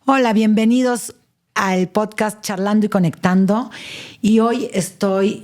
Hola, bienvenidos al podcast Charlando y Conectando. Y hoy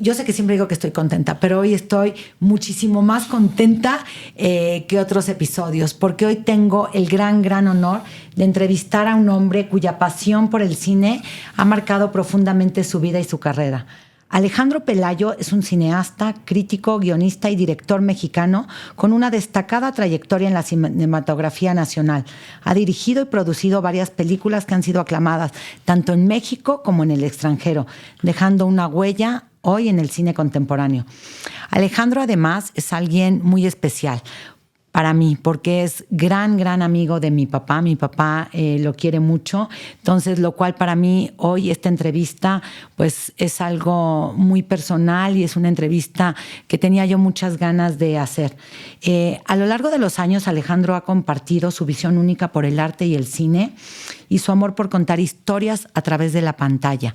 yo sé que siempre digo que estoy contenta, pero hoy estoy muchísimo más contenta que otros episodios, porque hoy tengo el gran honor de entrevistar a un hombre cuya pasión por el cine ha marcado profundamente su vida y su carrera. Alejandro Pelayo es un cineasta, crítico, guionista y director mexicano con una destacada trayectoria en la cinematografía nacional. Ha dirigido y producido varias películas que han sido aclamadas tanto en México como en el extranjero, dejando una huella hoy en el cine contemporáneo. Alejandro, además, es alguien muy especial para mí, porque es gran amigo de mi papá. Mi papá lo quiere mucho. Entonces, lo cual para mí hoy esta entrevista pues es algo muy personal y es una entrevista que tenía yo muchas ganas de hacer. A lo largo de los años, Alejandro ha compartido su visión única por el arte y el cine y su amor por contar historias a través de la pantalla.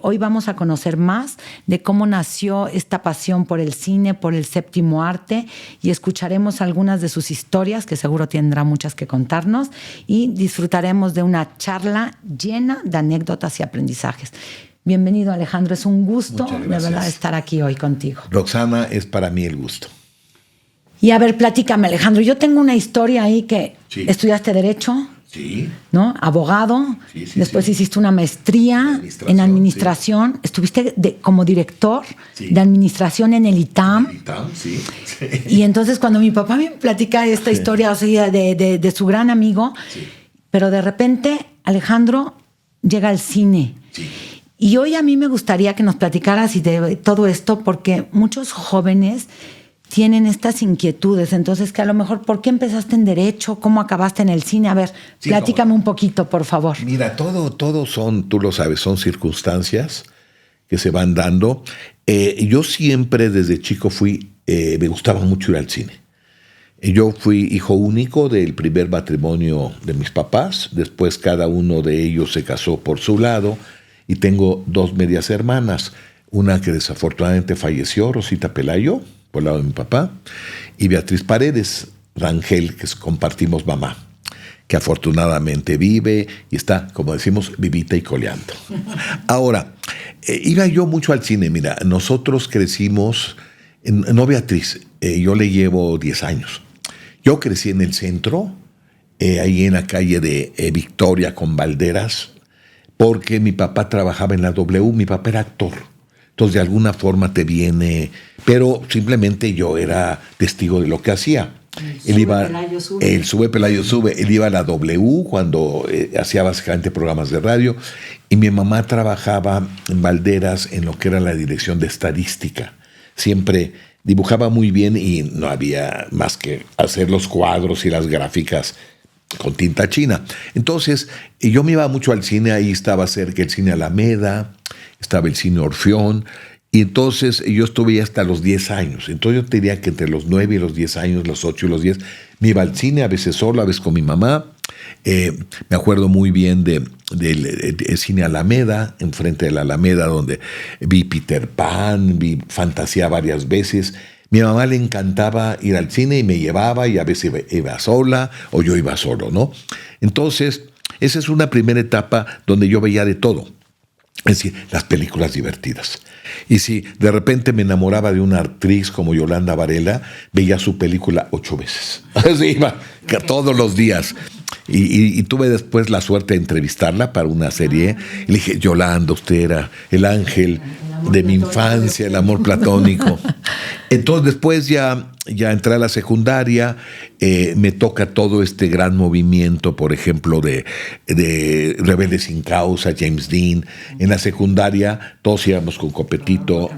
Hoy vamos a conocer más de cómo nació esta pasión por el cine, por el séptimo arte, y escucharemos algunas de sus historias, que seguro tendrá muchas que contarnos, y disfrutaremos de una charla llena de anécdotas y aprendizajes. Bienvenido, Alejandro. Es un gusto, de verdad, estar aquí hoy contigo. Roxana, es para mí el gusto. Y a ver, platícame, Alejandro. Yo tengo una historia ahí que estudiaste Derecho. Sí. ¿No? Abogado. Después hiciste una maestría en administración. Sí. Estuviste como director de administración en el ITAM. En el ITAM, sí. Y entonces cuando mi papá me platica esta historia, o sea, de su gran amigo, pero de repente Alejandro llega al cine. Sí. Y hoy a mí me gustaría que nos platicaras de todo esto, porque muchos jóvenes tienen estas inquietudes. Entonces, que a lo mejor, ¿por qué empezaste en Derecho? ¿Cómo acabaste en el cine? A ver, platícame un poquito, por favor. Mira, todo son, tú lo sabes, son circunstancias que se van dando. Yo siempre desde chico me gustaba mucho ir al cine. Yo fui hijo único del primer matrimonio de mis papás. Después cada uno de ellos se casó por su lado. Y tengo dos medias hermanas. Una que desafortunadamente falleció, Rosita Pelayo, por el lado de mi papá, y Beatriz Paredes Rangel, que compartimos mamá, que afortunadamente vive y está, como decimos, vivita y coleando. Ahora, iba yo mucho al cine. Mira, nosotros crecimos, no Beatriz, yo le llevo 10 años. Yo crecí en el centro, ahí en la calle de Victoria con Valderas, porque mi papá trabajaba en la W, mi papá era actor. Entonces, de alguna forma te viene, pero simplemente yo era testigo de lo que hacía. El Sube Pelayo Sube. Él iba a la W cuando hacía básicamente programas de radio, y mi mamá trabajaba en Valderas en lo que era la dirección de estadística. Siempre dibujaba muy bien y no había más que hacer los cuadros y las gráficas con tinta china. Entonces, yo me iba mucho al cine. Ahí estaba cerca el cine Alameda, estaba el cine Orfeón, y entonces yo estuve hasta los 10 años. Entonces yo te diría que entre los 9 y los 10 años, los 8 y los 10, me iba al cine, a veces solo, a veces con mi mamá. Me acuerdo muy bien del cine Alameda, enfrente de la Alameda, donde vi Peter Pan, vi Fantasía varias veces. Mi mamá le encantaba ir al cine y me llevaba, y a veces iba sola o yo iba solo, ¿no? Entonces, esa es una primera etapa donde yo veía de todo. Es decir, las películas divertidas. Y si de repente me enamoraba de una actriz como Yolanda Varela, veía su película 8 veces. Así iba todos los días. Y tuve después la suerte de entrevistarla para una serie. Y le dije, Yolanda, usted era el ángel de mi infancia, el amor platónico. Entonces después ya entré a la secundaria, me toca todo este gran movimiento, por ejemplo, de Rebelde sin Causa, James Dean. En la secundaria todos íbamos con copetito.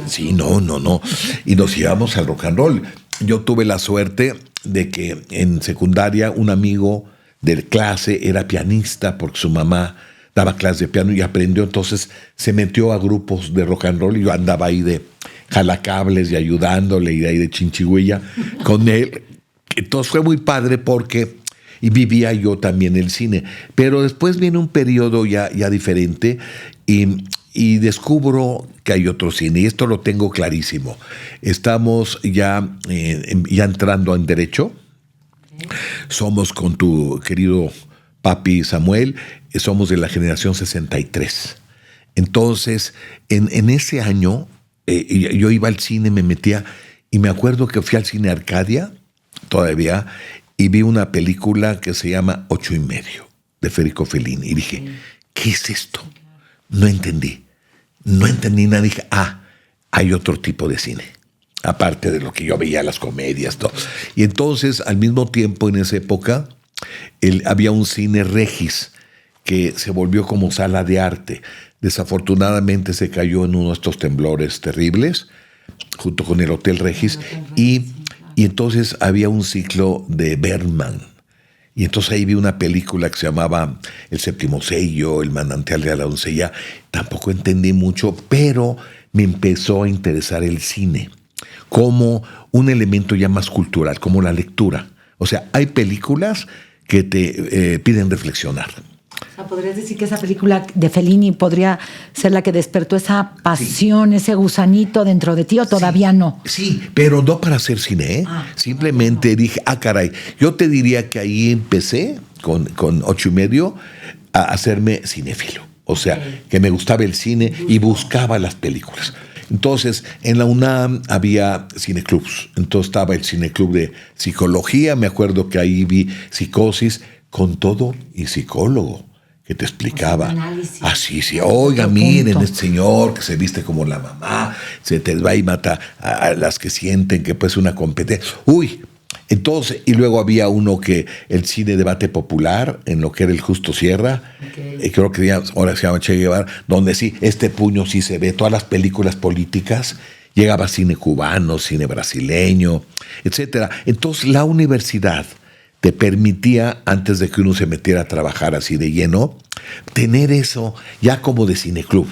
Sí, no. Y nos íbamos al rock and roll. Yo tuve la suerte de que en secundaria un amigo de clase era pianista porque su mamá daba clases de piano y aprendió. Entonces se metió a grupos de rock and roll y yo andaba ahí de jalacables y ayudándole, y de ahí de chinchigüilla con él. Entonces fue muy padre porque vivía yo también el cine. Pero después viene un periodo ya diferente y descubro que hay otro cine, y esto lo tengo clarísimo. Estamos ya entrando en Derecho. Somos con tu querido papi y Samuel, somos de la generación 63. Entonces, en ese año, yo iba al cine, me metía, y me acuerdo que fui al cine Arcadia, todavía, y vi una película que se llama 8:30, de Federico Fellini. Y dije, ¿qué es esto? No entendí nada. Dije, hay otro tipo de cine, aparte de lo que yo veía, las comedias, todo. Y entonces, al mismo tiempo, en esa época, había un cine Regis, que se volvió como sala de arte. Desafortunadamente se cayó en uno de estos temblores terribles, junto con el Hotel Regis, y entonces había un ciclo de Bergman. Y entonces ahí vi una película que se llamaba El Séptimo Sello, El Manantial de la Doncella. Tampoco entendí mucho, pero me empezó a interesar el cine como un elemento ya más cultural, como la lectura. O sea, hay películas que te piden reflexionar. O sea, ¿podrías decir que esa película de Fellini podría ser la que despertó esa pasión, sí, ese gusanito dentro de ti, o todavía no? Sí, pero no para hacer cine, ¿eh? Simplemente dije, caray, yo te diría que ahí empecé con 8:30 a hacerme cinéfilo. O sea, que me gustaba el cine y buscaba las películas. Entonces, en la UNAM había cineclubs. Entonces estaba el cineclub de psicología. Me acuerdo que ahí vi Psicosis, con todo y psicólogo, que te explicaba. Sí. Oiga, miren, este señor que se viste como la mamá, se te va y mata a las que sienten que pues una competencia. Entonces, y luego había uno que el cine debate popular, en lo que era el Justo Sierra, creo que ahora se llama Che Guevara, donde sí, este puño sí se ve, todas las películas políticas, llegaba cine cubano, cine brasileño, etcétera. Entonces, la universidad te permitía, antes de que uno se metiera a trabajar así de lleno, tener eso ya como de cineclub.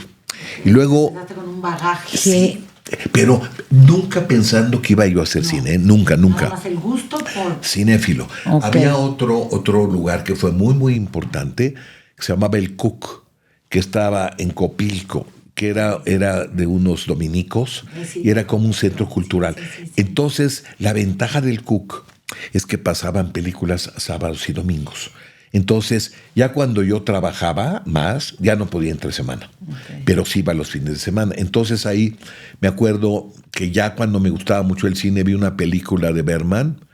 Y luego... Con un bagaje. Sí, pero nunca pensando que iba yo a hacer cine, nunca. Nada más el gusto por... Cinéfilo. Había otro lugar que fue muy, muy importante, que se llamaba El Cook, que estaba en Copilco, que era de unos dominicos, y era como un centro cultural. Sí. Entonces, la ventaja del Cook es que pasaban películas sábados y domingos. Entonces, ya cuando yo trabajaba más, ya no podía entre semana, pero sí iba los fines de semana. Entonces ahí me acuerdo que ya cuando me gustaba mucho el cine, vi una película de Bergman,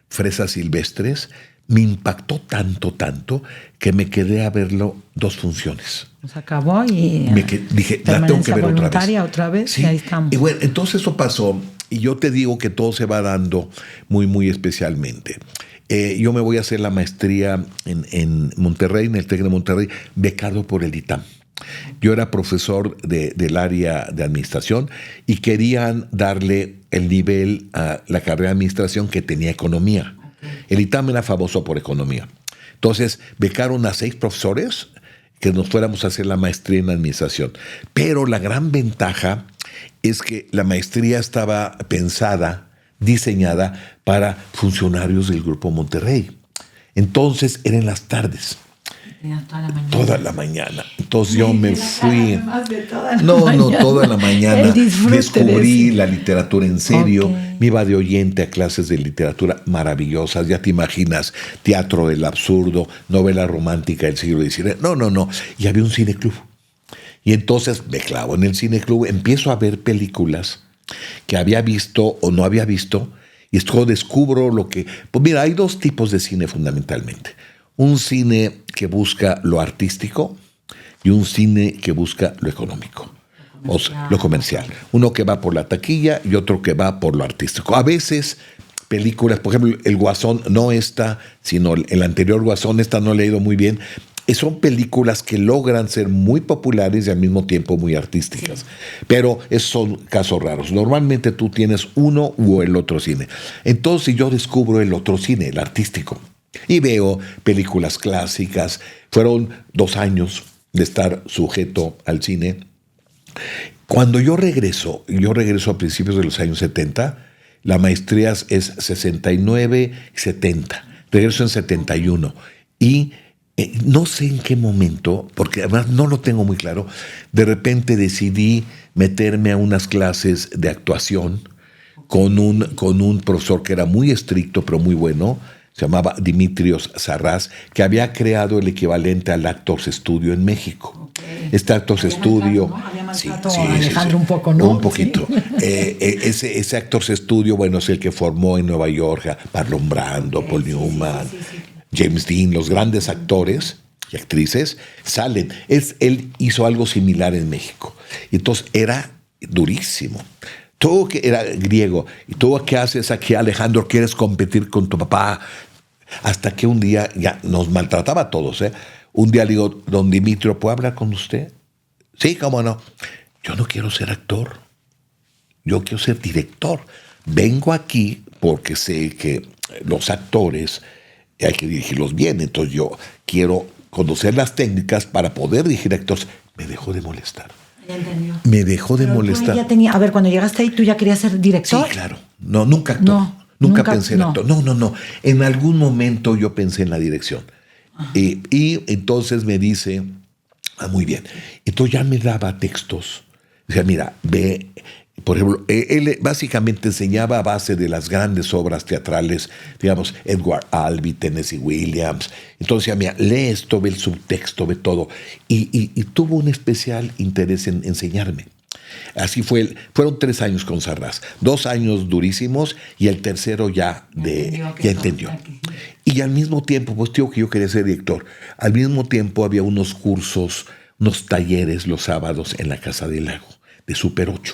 Fresas Silvestres, me impactó tanto, que me quedé a verlo 2 funciones. Se acabó y... dije, la tengo que ver otra vez. Sí. Y ahí estamos. Y bueno, entonces eso pasó, y yo te digo que todo se va dando muy, muy especialmente. Yo me voy a hacer la maestría en Monterrey, en el TEC de Monterrey, becado por el ITAM. Yo era profesor del área de administración y querían darle el nivel a la carrera de administración que tenía economía. El ITAM era famoso por economía. Entonces, becaron a 6 profesores que nos fuéramos a hacer la maestría en administración. Pero la gran ventaja es que la maestría estaba diseñada para funcionarios del Grupo Monterrey. Entonces, era en las tardes. Toda la mañana. Entonces yo me fui. Toda la mañana. Descubrí la literatura en serio. Me iba de oyente a clases de literatura maravillosas. Ya te imaginas, teatro del absurdo, novela romántica del siglo XIX. No. Y había un cineclub. Y entonces me clavo en el cineclub, empiezo a ver películas que había visto o no había visto, y esto descubro lo que... Pues mira, hay 2 tipos de cine fundamentalmente. Un cine que busca lo artístico y un cine que busca lo económico, o sea, lo comercial. Uno que va por la taquilla y otro que va por lo artístico. A veces películas, por ejemplo, El Guasón, no esta, sino el anterior Guasón, esta no le ha ido muy bien. Son películas que logran ser muy populares y al mismo tiempo muy artísticas. Sí. Pero esos son casos raros. Normalmente tú tienes uno u el otro cine. Entonces yo descubro el otro cine, el artístico. Y veo películas clásicas. Fueron 2 años de estar sujeto al cine. Cuando yo regreso a principios de los años 70, la maestría es 69 y 70. Regreso en 71. Y no sé en qué momento, porque además no lo tengo muy claro, de repente decidí meterme a unas clases de actuación con un profesor que era muy estricto pero muy bueno, se llamaba Dimitrios Sarraz, que había creado el equivalente al Actors Studio en México. Okay. Este Actors había Studio... Maltrato, ¿no? Había maltrato a Alejandro un poco, ¿no? Un poquito. Sí. Ese Actors Studio, bueno, es el que formó en Nueva York a Marlon Brando, Paul Newman, James Dean, los grandes actores y actrices salen. Él hizo algo similar en México. Y entonces era durísimo. Tú que era griego, y tú qué haces aquí, Alejandro, quieres competir con tu papá, hasta que un día ya nos maltrataba a todos. Un día le digo, don Dimitrio, ¿puedo hablar con usted? Sí, cómo no. Yo no quiero ser actor, yo quiero ser director. Vengo aquí porque sé que los actores hay que dirigirlos bien, entonces yo quiero conocer las técnicas para poder dirigir actores. Me dejó de molestar. Ya entendió. Me dejó de molestar. Ya tenía, a ver, cuando llegaste ahí, ¿tú ya querías ser director? Sí, claro. No, nunca actor. No, nunca pensé en actor. No. En algún momento yo pensé en la dirección. Y entonces me dice, muy bien. Entonces ya me daba textos. Decía, mira, ve, por ejemplo, él básicamente enseñaba a base de las grandes obras teatrales, digamos, Edward Albee, Tennessee Williams. Entonces decía, mira, lee esto, ve el subtexto, ve todo. Y tuvo un especial interés en enseñarme. Así fueron 3 años con Sarraz, 2 años durísimos y el tercero ya entendió. Y al mismo tiempo, pues digo que yo quería ser director, al mismo tiempo había unos cursos, unos talleres los sábados en la Casa del Lago, de Super 8.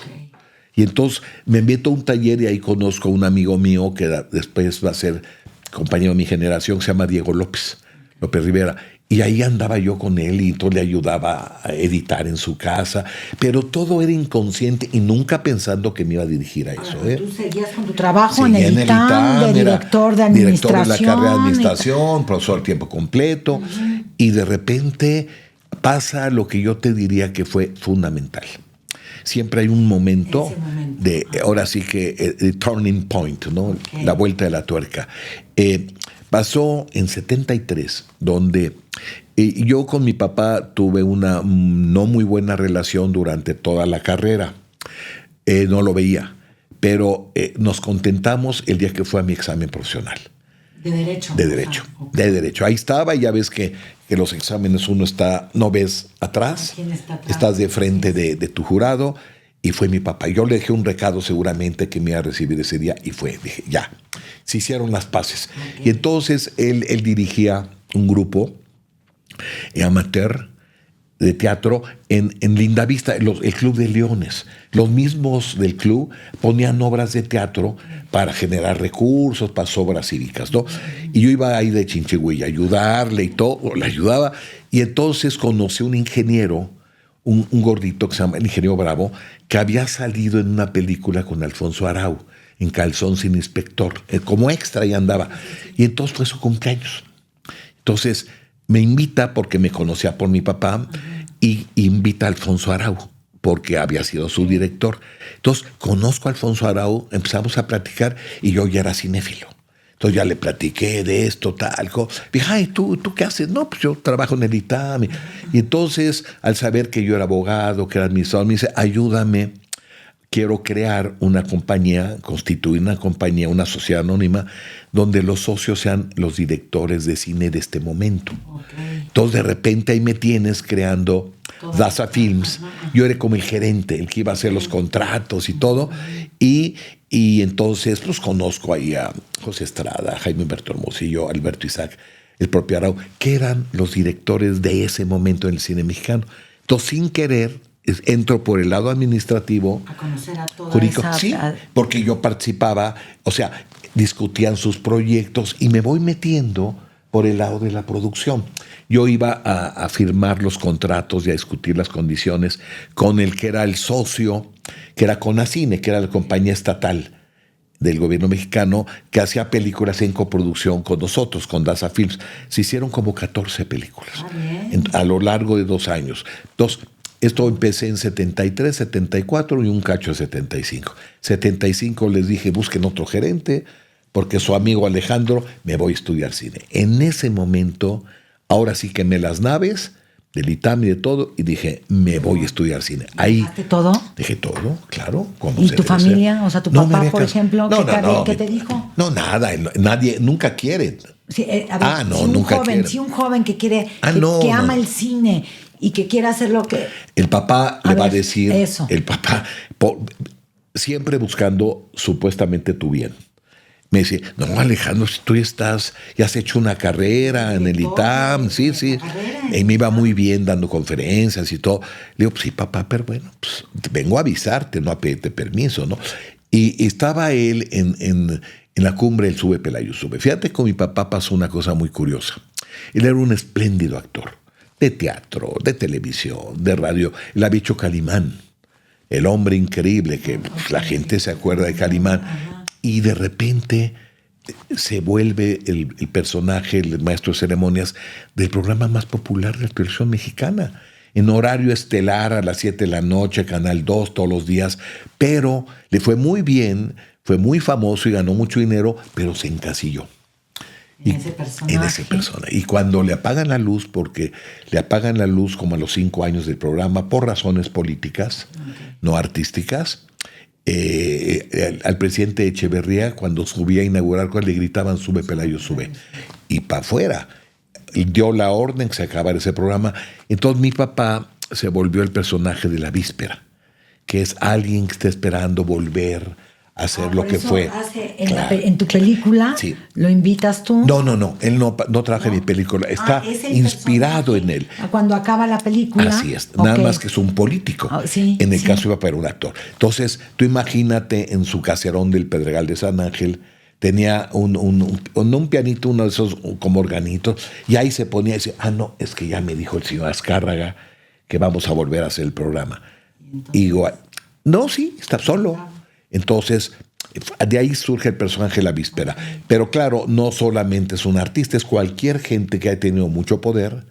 Y entonces me meto a un taller y ahí conozco a un amigo mío que después va a ser compañero de mi generación, que se llama Diego López Rivera. Y ahí andaba yo con él y entonces le ayudaba a editar en su casa, pero todo era inconsciente y nunca pensando que me iba a dirigir a eso. Tú seguías con tu trabajo Seguía en el ITAM, de director de administración. Director de la carrera de administración, profesor a tiempo completo, y de repente pasa lo que yo te diría que fue fundamental. Siempre hay un momento de, ahora sí que, el turning point, ¿no? Okay. La vuelta de la tuerca. Pasó en 73, donde yo con mi papá tuve una no muy buena relación durante toda la carrera. No lo veía, pero nos contentamos el día que fue a mi examen profesional. ¿De derecho? De derecho, okay. De derecho. Ahí estaba y ya ves que los exámenes uno no ves atrás, ¿Quién está atrás? Estás de frente de tu jurado. Y fue mi papá. Yo le dejé un recado seguramente que me iba a recibir ese día y dije, ya, se hicieron las paces. Okay. Y entonces él dirigía un grupo amateur de teatro en Lindavista, el Club de Leones. Los mismos del club ponían obras de teatro para generar recursos, para obras cívicas, ¿no? Y yo iba ahí de chinchigüey a ayudarle y todo, le ayudaba. Y entonces conocí a un ingeniero, un gordito que se llama el ingeniero Bravo, que había salido en una película con Alfonso Arau, en Calzón sin Inspector, como extra y andaba. Y entonces fue su cumpleaños. Entonces me invita porque me conocía por mi papá y invita a Alfonso Arau porque había sido su director. Entonces conozco a Alfonso Arau, empezamos a platicar y yo ya era cinéfilo. Entonces ya le platiqué de esto, tal. Dije, ay, ¿tú qué haces? No, pues yo trabajo en el ITAM. Y entonces, al saber que yo era abogado, que era administrador, me dice, ayúdame, quiero crear una compañía, constituir una compañía, una sociedad anónima, donde los socios sean los directores de cine de este momento. Okay. Entonces, de repente, ahí me tienes creando Daza Films. Yo era como el gerente, el que iba a hacer los contratos y todo. Y entonces, pues conozco ahí a José Estrada, Jaime Humberto Hermosillo, Alberto Isaac, el propio Arau, que eran los directores de ese momento en el cine mexicano. Entonces, sin querer, entro por el lado administrativo. A conocer a toda jurídico, esa... sí, porque yo participaba, o sea, discutían sus proyectos y me voy metiendo por el lado de la producción. Yo iba a firmar los contratos y a discutir las condiciones con el que era el socio, que era Conacine, que era la compañía estatal del gobierno mexicano, que hacía películas en coproducción con nosotros, con Daza Films. Se hicieron como 14 películas a lo largo de 2 años. Entonces, esto empecé en 73, 74 y un cacho de 75. 75 les dije, busquen otro gerente, porque su amigo Alejandro, me voy a estudiar cine. En ese momento, ahora sí quemé las naves, del ITAM y de todo, y dije, me voy a estudiar cine. Ahí ¿Dejaste todo? dejé todo, claro. ¿Y tu familia? O sea, tu papá, por ejemplo, ¿qué te dijo? No, nada, nadie, nunca quiere. Sí, a ver, nunca quiere. Si un joven que quiere, que ama el cine y que quiere hacer lo que... El papá le va a decir, eso. el papá, siempre buscando supuestamente tu bien. Me dice, no, Alejandro, si tú ya has hecho una carrera en el ITAM, sí. Y me iba muy bien dando conferencias y todo. Le digo, pues sí, papá, pero bueno, pues, vengo a avisarte, no a pedirte permiso, ¿no? Y estaba él en la cumbre del Sube Pelayo Sube. Fíjate que con mi papá pasó una cosa muy curiosa. Él era un espléndido actor de teatro, de televisión, de radio. Él había hecho Calimán, el hombre increíble que la gente se acuerda de Calimán. Y de repente se vuelve el personaje, el maestro de ceremonias, del programa más popular de la televisión mexicana. En horario estelar a las 7 de la noche, Canal 2, todos los días. Pero le fue muy bien, fue muy famoso y ganó mucho dinero, pero se encasilló. En ese personaje. Y cuando le apagan la luz, porque le apagan la luz como a los 5 años del programa, por razones políticas, no artísticas, al presidente Echeverría, cuando subía a inaugurar, le gritaban, sube Pelayo, sube. Y para afuera. Dio la orden que se acabara ese programa. Entonces mi papá se volvió el personaje de La Víspera, que es alguien que está esperando volver a hacer lo que fue. En tu película, sí. ¿Lo invitas tú? No. Él no trabaja en mi película. Está inspirado en él. Cuando acaba la película. Así es. Nada más que es un político. En el caso iba para un actor. Entonces, tú imagínate en su caserón del Pedregal de San Ángel, tenía un pianito, uno de esos como organitos, y ahí se ponía y decía, no, es que ya me dijo el señor Azcárraga que vamos a volver a hacer el programa. Y digo, no, sí, está solo. Entonces, de ahí surge el personaje de La Víspera. Pero claro, no solamente es un artista, es cualquier gente que ha tenido mucho poder.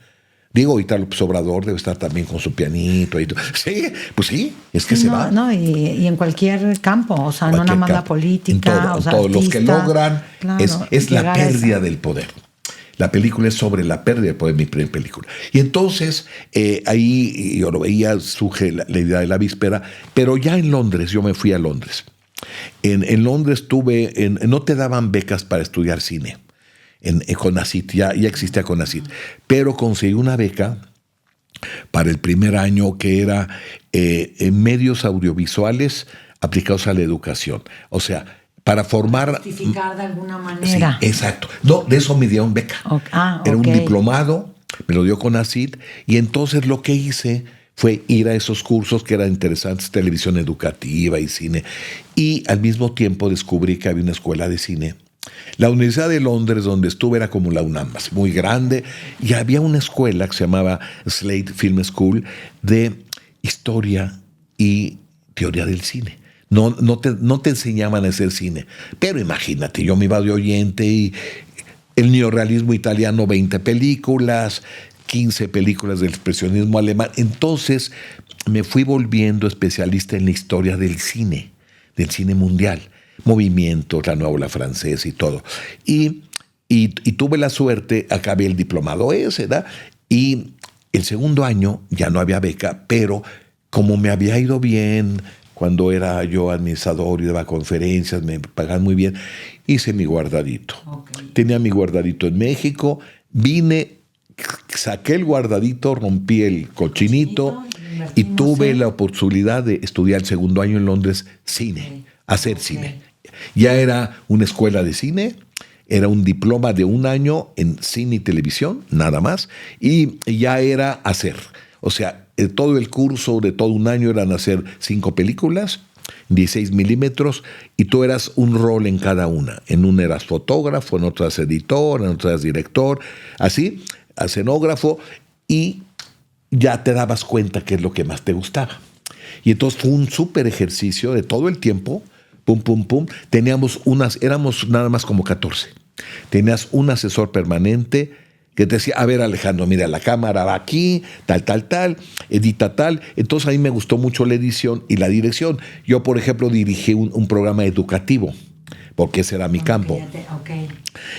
Digo, ahorita López Obrador debe estar también con su pianito y todo. Sí, pues sí, es que se va. No, y en cualquier campo, o sea, no nada más la política. En todos los que logran, claro, es la pérdida del poder. La película es sobre la pérdida del poder, mi primera película. Y entonces, ahí yo lo veía, surge la idea de La Víspera, pero ya en Londres, yo me fui a Londres. En Londres no te daban becas para estudiar cine. En CONACYT, ya existía CONACYT, pero conseguí una beca para el primer año que era en medios audiovisuales aplicados a la educación. O sea, para formar... Justificar de alguna manera. Sí, exacto. No, de eso me dieron beca. Era un diplomado, me lo dio CONACYT, y entonces lo que hice fue ir a esos cursos que eran interesantes, televisión educativa y cine, y al mismo tiempo descubrí que había una escuela de cine. La Universidad de Londres, donde estuve, era como la UNAM, muy grande, y había una escuela que se llamaba Slade Film School de historia y teoría del cine. No te enseñaban a hacer cine, pero imagínate, yo me iba de oyente y el neorrealismo italiano, 20 películas, 15 películas del expresionismo alemán. Entonces me fui volviendo especialista en la historia del cine mundial. Movimientos, la nueva ola francesa y todo. Y tuve la suerte, acabé el diplomado ese, ¿verdad? Y el segundo año ya no había beca, pero como me había ido bien cuando era yo administrador y daba conferencias, me pagaban muy bien, hice mi guardadito. Tenía mi guardadito en México, vine, saqué el guardadito, rompí el cochinito y tuve la oportunidad de estudiar el segundo año en Londres cine, hacer cine. Ya era una escuela de cine, era un diploma de 1 año en cine y televisión, nada más, y ya era hacer. O sea, todo el curso de todo 1 año eran hacer 5 películas, 16 milímetros, y tú eras un rol en cada una. En una eras fotógrafo, en otra eras editor, en otra eras director, así, escenógrafo, y ya te dabas cuenta qué es lo que más te gustaba. Y entonces fue un súper ejercicio de todo el tiempo. Pum, pum, pum. Éramos nada más como 14. Tenías un asesor permanente que te decía, a ver, Alejandro, mira, la cámara va aquí, tal, edita tal. Entonces a mí me gustó mucho la edición y la dirección. Yo, por ejemplo, dirigí un programa educativo porque ese era mi campo. Okay.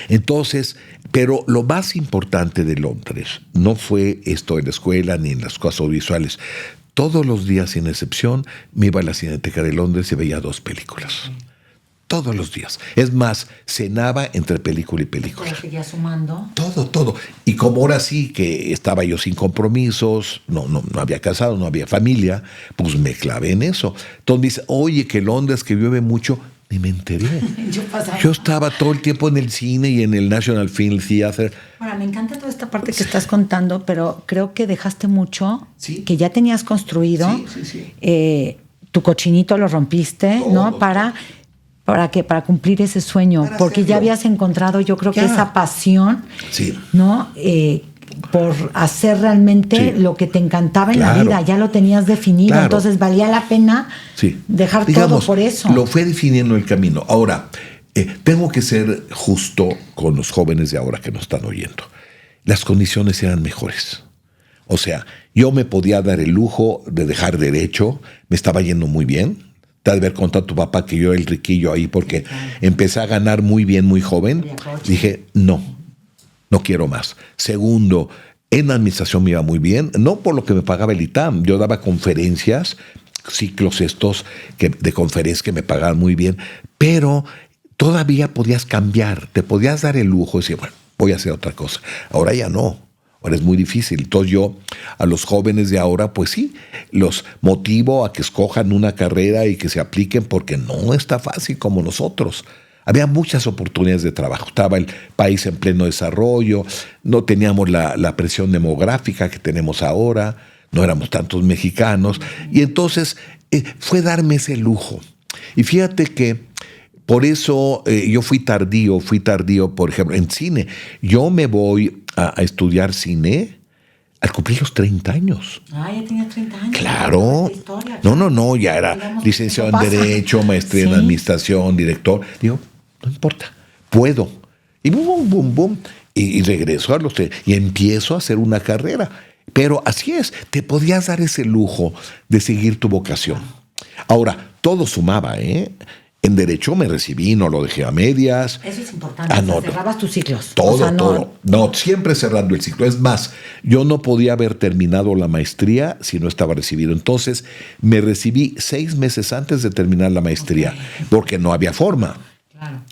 Entonces, pero lo más importante de Londres no fue esto en la escuela ni en las cosas audiovisuales. Todos los días, sin excepción, me iba a la Cineteca de Londres y veía 2 películas. Okay. Todos los días. Es más, cenaba entre película y película. ¿Te seguía sumando? Todo. Y como ahora sí que estaba yo sin compromisos, no había casado, no había familia, pues me clavé en eso. Entonces dice, oye, que Londres, que llueve mucho, ni me enteré. Yo estaba todo el tiempo en el cine y en el National Film Theatre. Ahora, me encanta toda esta parte que estás contando, pero creo que dejaste mucho, ¿sí? Que ya tenías construido. Sí. Tu cochinito lo rompiste, todo, ¿no? Para cumplir ese sueño, porque hacerlo. Ya habías encontrado, yo creo que esa pasión, sí. ¿no? Por hacer realmente lo que te encantaba en la vida, ya lo tenías definido, entonces valía la pena dejar todo por eso. Lo fue definiendo el camino. Ahora, tengo que ser justo con los jóvenes de ahora que nos están oyendo. Las condiciones eran mejores. O sea, yo me podía dar el lujo de dejar derecho, me estaba yendo muy bien. Te ha de haber contado a tu papá que yo era el riquillo ahí porque empecé a ganar muy bien, muy joven. Dije, no quiero más. Segundo, en administración me iba muy bien, no por lo que me pagaba el ITAM. Yo daba conferencias, ciclos estos de conferencias que me pagaban muy bien, pero todavía podías cambiar, te podías dar el lujo de decir, bueno, voy a hacer otra cosa. Ahora ya no. Ahora es muy difícil. Entonces yo a los jóvenes de ahora, pues sí, los motivo a que escojan una carrera y que se apliquen porque no está fácil como nosotros. Había muchas oportunidades de trabajo. Estaba el país en pleno desarrollo, no teníamos la presión demográfica que tenemos ahora, no éramos tantos mexicanos. Y entonces fue darme ese lujo. Y fíjate que por eso yo fui tardío, por ejemplo, en cine. Yo me voy a estudiar cine al cumplir los 30 años. Ya tenías 30 años. Claro. No, ya era licenciado en Derecho, maestría en Administración, director. Digo, no importa, puedo. Y boom. Y regreso a los 30 y empiezo a hacer una carrera. Pero así es, te podías dar ese lujo de seguir tu vocación. Ahora, todo sumaba, En Derecho me recibí, no lo dejé a medias. Eso es importante, cerrabas tus ciclos. Todo. No, siempre cerrando el ciclo. Es más, yo no podía haber terminado la maestría si no estaba recibido. Entonces, me recibí 6 meses antes de terminar la maestría, porque no había forma. Claro.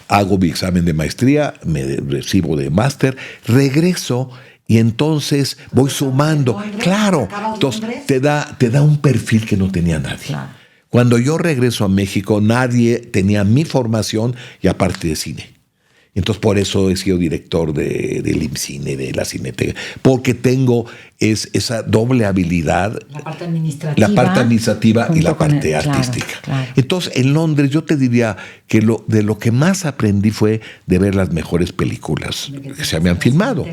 Hago mi examen de maestría, me recibo de máster, regreso y entonces voy sumando. Londres, claro, entonces te da un perfil que no tenía nadie. Claro. Cuando yo regreso a México, nadie tenía mi formación y aparte de cine. Entonces, por eso he sido director del IMCINE, de la Cineteca, porque tengo esa doble habilidad. La parte administrativa. Y la parte artística. Claro. Entonces, en Londres, yo te diría que de lo que más aprendí fue de ver las mejores películas que se habían filmado.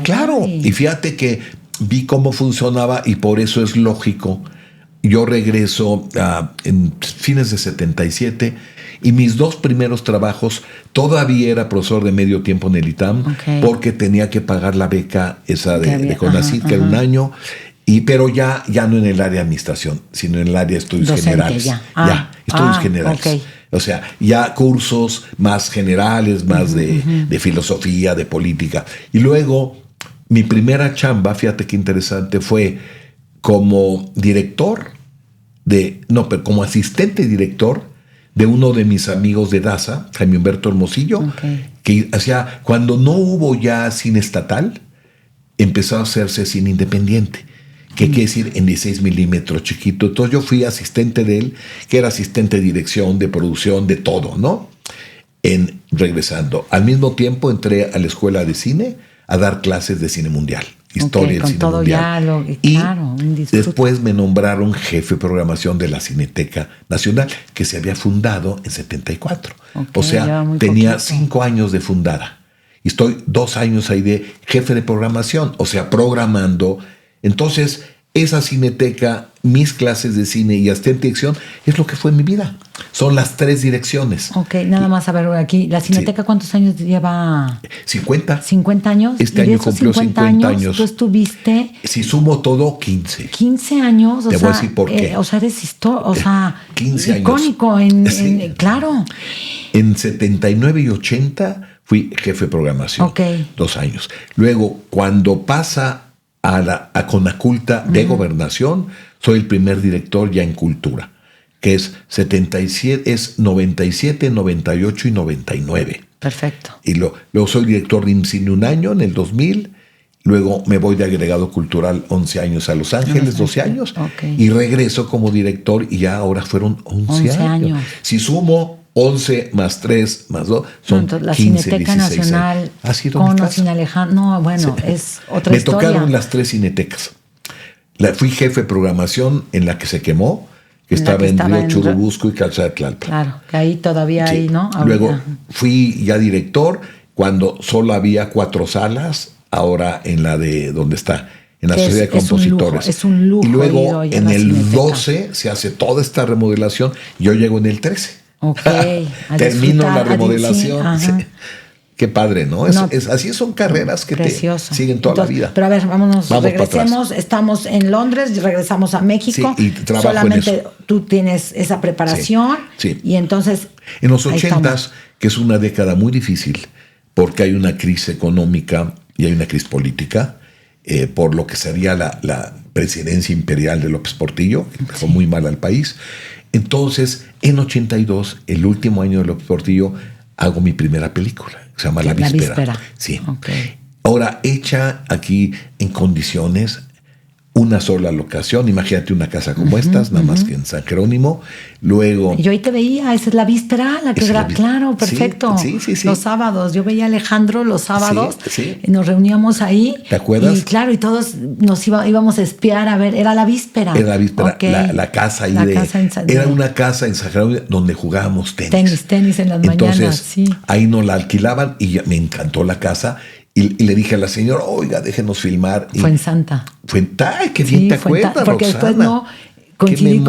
Claro, y fíjate que vi cómo funcionaba y por eso es lógico. Yo regreso en fines de 77 y mis 2 primeros trabajos todavía era profesor de medio tiempo en el ITAM porque tenía que pagar la beca esa de CONACYT, que era un año, pero ya no en el área de administración, sino en el área de estudios generales. Estudios generales. Okay. O sea, ya cursos más generales, más de filosofía, de política. Y luego, mi primera chamba, fíjate qué interesante, fue como como asistente director de uno de mis amigos de DAZA, Jaime Humberto Hermosillo, que hacía, cuando no hubo ya cine estatal, empezó a hacerse cine independiente, que quiere decir en 16 milímetros chiquito. Entonces yo fui asistente de él, que era asistente de dirección, de producción, de todo, ¿no? Regresando. Al mismo tiempo entré a la escuela de cine a dar clases de cine mundial. Historia del cine mundial. Después me nombraron jefe de programación de la Cineteca Nacional, que se había fundado en 74. O sea, tenía 5 años de fundada. Y estoy 2 años ahí de jefe de programación, o sea, programando. Entonces, esa cineteca, mis clases de cine y hasta en dirección, es lo que fue mi vida. Son las 3 direcciones. Ok, nada más a ver aquí. ¿La Cineteca ¿cuántos años lleva? 50. 50 años. Este año cumplió 50 años. Tú estuviste... Si sumo todo, 15. 15 años. Te voy a decir por qué. O sea, eres 15 años. Icónico. Claro. En 79 y 80 fui jefe de programación. Ok. 2 años. Luego, cuando pasa a Conaculta de Gobernación, soy el primer director ya en cultura, que es 97, es 97, 98 y 99. Perfecto. Y luego soy director de IMCINE un año, en el 2000. Luego me voy de agregado cultural 11 años a Los Ángeles, 12 años. Okay. Y regreso como director y ya ahora fueron 11 años. Si sumo 11 más 3 más 2, son entonces, la 15, Cineteca 16 Nacional, años. ¿Ha sido con mi o casa? sin Alejandro. No, bueno, sí. Es otra me historia. Me tocaron las 3 cinetecas. Fui jefe de programación en la que se quemó, que estaba en Río Churubusco y Calzada de Tlalpan. Claro, que ahí todavía hay, ¿no? Ahorita. Luego fui ya director cuando solo había 4 salas, ahora en la de donde está, en la Sociedad de Compositores. Es un lujo. Y luego en el 12 se hace toda esta remodelación. Yo llego en el 13. Ok. Termino la remodelación. Sí. Qué padre, ¿no? Así son carreras que precioso. Te siguen toda la vida. Pero a ver, regresemos. Estamos en Londres, regresamos a México. Sí, y trabajo solamente en eso. Tú tienes esa preparación. Sí. Y entonces. En los 80s, que es una década muy difícil, porque hay una crisis económica y hay una crisis política, por lo que sería la presidencia imperial de López Portillo, que dejó muy mal al país. Entonces, en 82, el último año de López Portillo, hago mi primera película, que se llama La Víspera. Sí. Okay. Ahora, hecha aquí en condiciones, una sola locación, imagínate una casa como estas, nada más que en San Jerónimo. Luego... Yo ahí te veía, esa es La Víspera, la que claro, perfecto. Sí. Los sábados, yo veía a Alejandro los sábados, sí. Nos reuníamos ahí. ¿Te acuerdas? Y claro, y todos nos íbamos a espiar, a ver, era La Víspera. Era La Víspera, okay. la casa ahí era una casa en San Jerónimo donde jugábamos tenis. Tenis en las mañanas, sí. Ahí nos la alquilaban y me encantó la casa. Y le dije a la señora, oiga, déjenos filmar. Fue en Santa. Ay, qué bien te acuerdas, porque Roxana. Después coincidí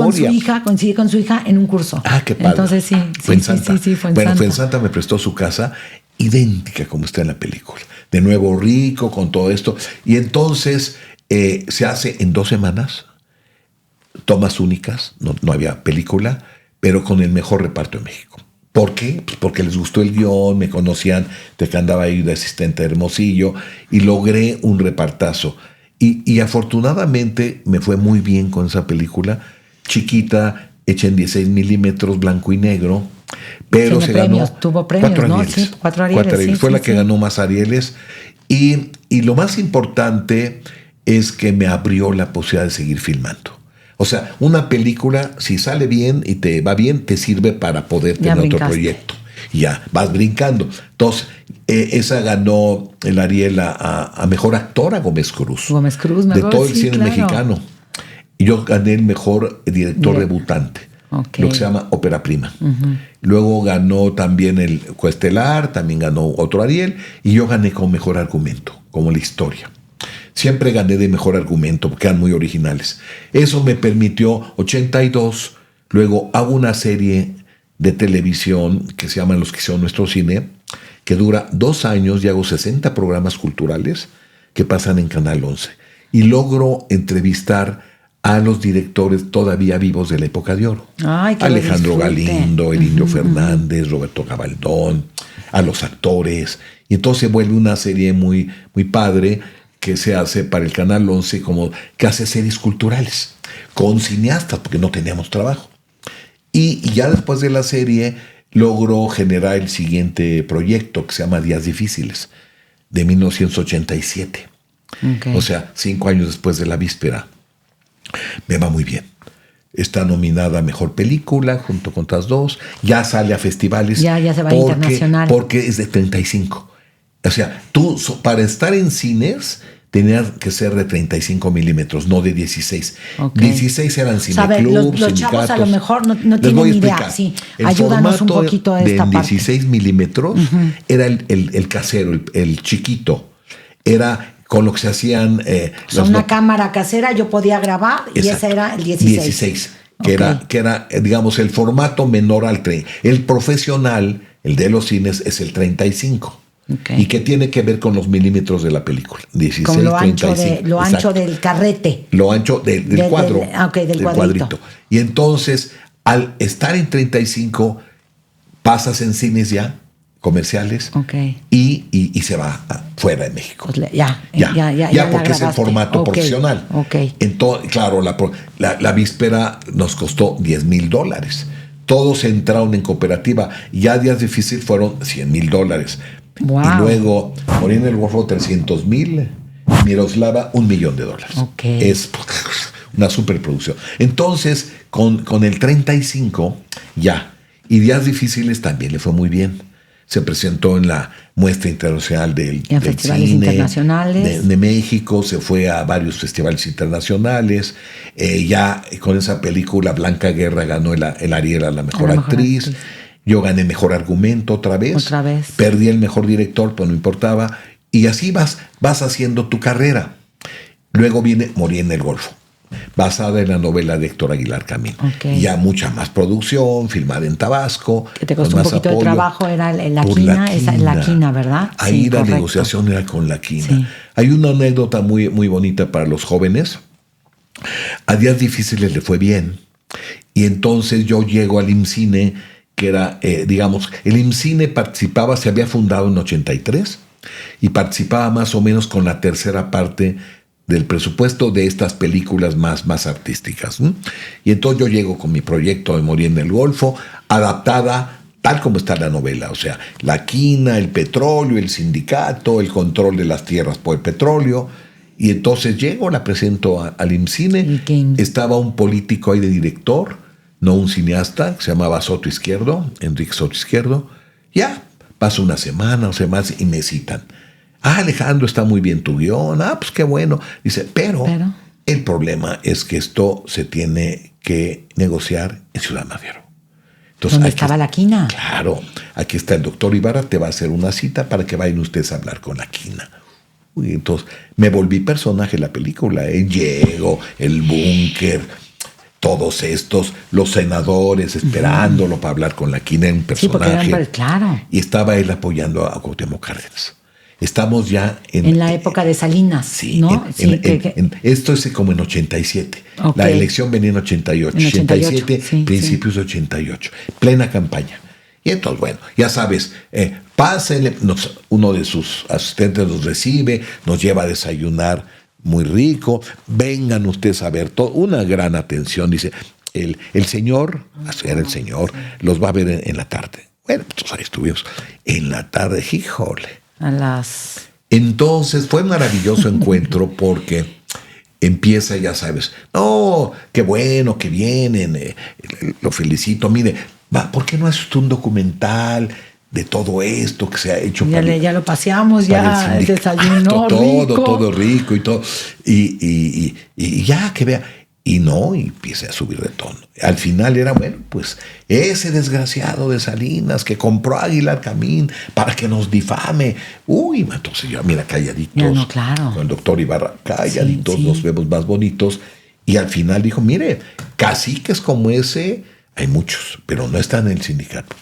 con su hija en un curso. Ah, qué padre. Entonces sí, fue en Santa. Sí, fue en Santa. Santa. Fue en Santa, me prestó su casa, idéntica como está en la película. De nuevo rico, con todo esto. Y entonces se hace en 2 semanas, tomas únicas, no había película, pero con el mejor reparto de México. ¿Por qué? Pues porque les gustó el guión, me conocían de que andaba ahí de asistente de Hermosillo y logré un repartazo. Y afortunadamente me fue muy bien con esa película, chiquita, hecha en 16 milímetros, blanco y negro, pero se ganó tuvo premios, 4 ¿no? Arieles. Sí, 4 Arieles. Sí, fue la que ganó más Arieles. Y lo más importante es que me abrió la posibilidad de seguir filmando. O sea, una película, si sale bien y te va bien, te sirve para poder tener otro proyecto. Ya, vas brincando. Entonces, esa ganó el Ariel a Mejor Actor a Gómez Cruz. Gómez Cruz, de todo el cine mexicano. Y yo gané el Mejor Director Debutante, lo que se llama Ópera Prima. Luego ganó también el Coestelar, también ganó otro Ariel, y yo gané con Mejor Argumento, como la historia. Siempre gané de mejor argumento, porque eran muy originales. Eso me permitió, 82, luego hago una serie de televisión que se llama Los que hicieron nuestro cine, que dura 2 años y hago 60 programas culturales que pasan en Canal 11. Y logro entrevistar a los directores todavía vivos de la época de oro. Alejandro Galindo, el Indio Fernández, Roberto Gabaldón, a los actores. Y entonces se vuelve una serie muy, muy padre, que se hace para el Canal 11, como que hace series culturales con cineastas, porque no teníamos trabajo. Y ya después de la serie logró generar el siguiente proyecto que se llama Días Difíciles, de 1987. O sea, 5 años después de La Víspera. Me va muy bien. Está nominada a Mejor Película junto con otras 2. Ya sale a festivales. Ya se va internacional. Porque es de 35. O sea, tú para estar en cines tenías que ser de 35 milímetros, no de 16. 16 eran cineclubs, los chavos a lo mejor no tienen ni idea. Sí, ayúdanos un poquito a esta parte. 16 milímetros era el casero, el chiquito. Era con lo que se hacían... una cámara casera, yo podía grabar. Exacto. Y ese era el 16. 16, que era, digamos, el formato menor al 30. El profesional, el de los cines, es el 35. Okay. Y que tiene que ver con los milímetros de la película. 16, con lo 35. Lo ancho del carrete. Lo ancho del cuadro. Del cuadrito. Y entonces, al estar en 35, pasas en cines ya, comerciales, y se va fuera de México. Pues ya porque es el formato profesional. Entonces, claro, la víspera nos costó $10,000. Todos entraron en cooperativa. Ya Días Difíciles fueron $100,000. Wow. Y luego Morir en el Golfo, $300,000. Miroslava, $1 millón. Es una superproducción. Entonces, con el 35, ya. Y Días Difíciles también le fue muy bien. Se presentó en la muestra internacional del festivales cine internacionales de México, se fue a varios festivales internacionales. Ya con esa película Blanca Guerra ganó el Ariel a la mejor actriz. Yo gané mejor argumento otra vez. Perdí el mejor director, pues no importaba. Y así vas haciendo tu carrera. Luego viene Morir en el Golfo, basada en la novela de Héctor Aguilar Camín. Ya mucha más producción, filmada en Tabasco. Que te costó un poquito de trabajo, era La Quina, ¿verdad? Ahí sí, la negociación era con La Quina. Sí. Hay una anécdota muy, muy bonita para los jóvenes. A Días Difíciles le fue bien. Y entonces yo llego al IMCINE, que era, digamos, el IMCINE se había fundado en 83 y participaba más o menos con la tercera parte del presupuesto de estas películas más artísticas. Y entonces yo llego con mi proyecto de Morir en el Golfo, adaptada tal como está la novela. O sea, la quina, el petróleo, el sindicato, el control de las tierras por el petróleo. Y entonces llego, la presento al IMCINE. Estaba un político ahí de director, no un cineasta, que se llamaba Soto Izquierdo, Enrique Soto Izquierdo. Ya, pasa una semana o semanas y me citan. Alejandro, está muy bien tu guión. Pues qué bueno. Dice, pero el problema es que esto se tiene que negociar en Ciudad Madero. Entonces, ¿dónde estaba La Quina? Claro, aquí está el doctor Ibarra, te va a hacer una cita para que vayan ustedes a hablar con La Quina. Uy, entonces me volví personaje de la película. Llego, el búnker, todos estos, los senadores esperándolo para hablar con La Quina, en personaje. Sí, porque claro. Y estaba él apoyando a Cuauhtémoc Cárdenas. Estamos ya en la época de Salinas, sí, ¿no? Esto es como en 87. La elección venía en 88. 87, sí, principios de 88. Plena campaña. Y entonces, bueno, ya sabes, pásenle, uno de sus asistentes nos recibe, nos lleva a desayunar muy rico, vengan ustedes a ver todo, una gran atención. Dice, el señor, era el señor, los va a ver en la tarde. Bueno, pues ahí estuvimos. En la tarde, híjole. Entonces fue un maravilloso encuentro porque empieza, ya sabes, no, qué bueno que vienen, lo felicito, mire, ¿por qué no haces usted un documental de todo esto que se ha hecho? Ya lo paseamos, ya el desayuno rico. Todo rico y todo, y ya que vea. Y no, y empiece a subir de tono. Al final era, bueno, pues ese desgraciado de Salinas que compró a Aguilar Camín para que nos difame. Uy, entonces yo, mira, calladitos. Ya no, claro. Con el doctor Ibarra, calladitos, sí. Nos vemos más bonitos. Y al final dijo, mire, caciques como ese hay muchos, pero no están en el sindicato.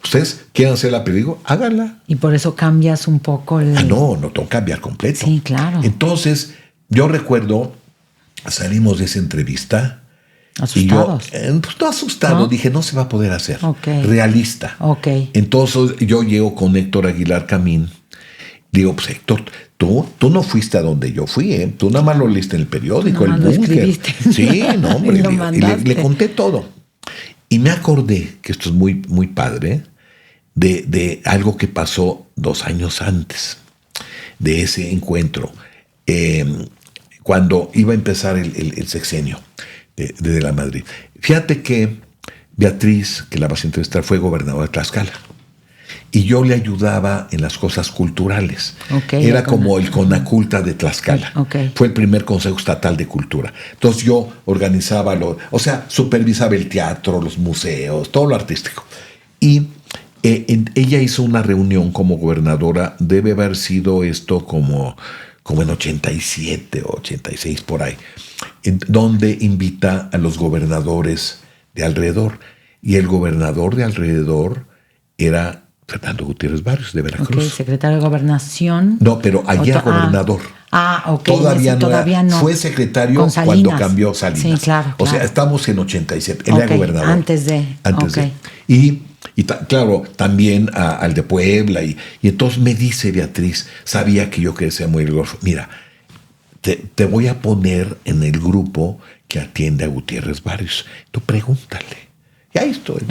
Ustedes quieren hacer la película, háganla. Y por eso cambias un poco el... no tengo que cambiar completo. Sí, claro. Entonces, yo recuerdo... Salimos de esa entrevista. ¿Asustados? Y yo, pues no asustado, dije, no se va a poder hacer. Realista. Entonces yo llego con Héctor Aguilar Camín. Digo, pues Héctor, tú no fuiste a donde yo fui, ¿eh? Tú nada más lo leíste en el periódico, el búnker. Sí, no, hombre. y le conté todo. Y me acordé, que esto es muy, muy padre, de algo que pasó 2 años antes de ese encuentro. Cuando iba a empezar el sexenio de la Madrid. Fíjate que Beatriz, que la vas a entrevistar, fue gobernadora de Tlaxcala. Y yo le ayudaba en las cosas culturales. Era como el Conaculta de Tlaxcala. Fue el primer Consejo Estatal de Cultura. Entonces yo organizaba, supervisaba el teatro, los museos, todo lo artístico. Y ella hizo una reunión como gobernadora, debe haber sido esto como como en 87 o 86 por ahí, donde invita a los gobernadores de alrededor. Y el gobernador de alrededor era Fernando Gutiérrez Barrios, de Veracruz. Ok, secretario de Gobernación. No, pero allá gobernador. Ok. Todavía no fue secretario cuando cambió Salinas. Sí, claro. O sea, estamos en 87. Él era gobernador. Antes de. Y claro, también al de Puebla. Y entonces me dice Beatriz, sabía que yo quería muy el Golfo. Mira, te voy a poner en el grupo que atiende a Gutiérrez Barrios. Tú pregúntale. Y ahí estoy.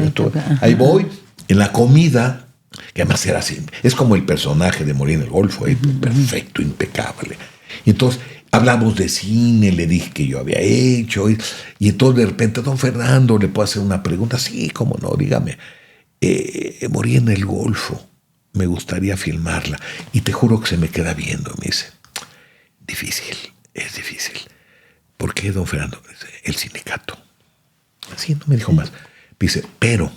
Ahí voy. En la comida, que además era así. Es como el personaje de Morir en el Golfo. Perfecto, impecable. Y entonces hablamos de cine, le dije que yo había hecho. Y entonces de repente, don Fernando, ¿le puedo hacer una pregunta? Sí, cómo no, dígame. Morir en el Golfo. Me gustaría filmarla. Y te juro que se me queda viendo. Me dice, es difícil. ¿Por qué, don Fernando? El sindicato. Así no me dijo más. Dice, pero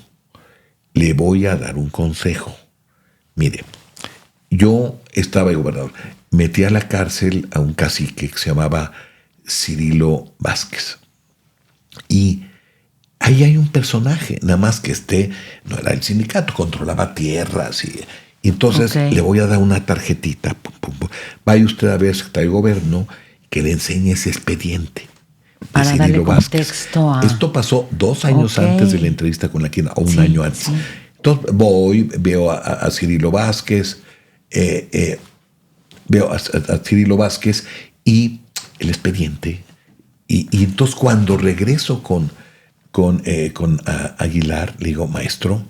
le voy a dar un consejo. Mire, yo estaba de gobernador. Metí a la cárcel a un cacique que se llamaba Cirilo Vázquez. Y ahí hay un personaje, nada más que no era el sindicato, controlaba tierras. Y entonces le voy a dar una tarjetita. Vaya usted a ver, secretario de Gobierno, que le enseñe ese expediente. Para darle contexto a... Esto pasó 2 años antes de la entrevista con la quina, o un año antes. Sí. Entonces veo a Cirilo Vázquez, veo a Cirilo Vázquez y el expediente. Y entonces cuando regreso con Aguilar, le digo, maestro,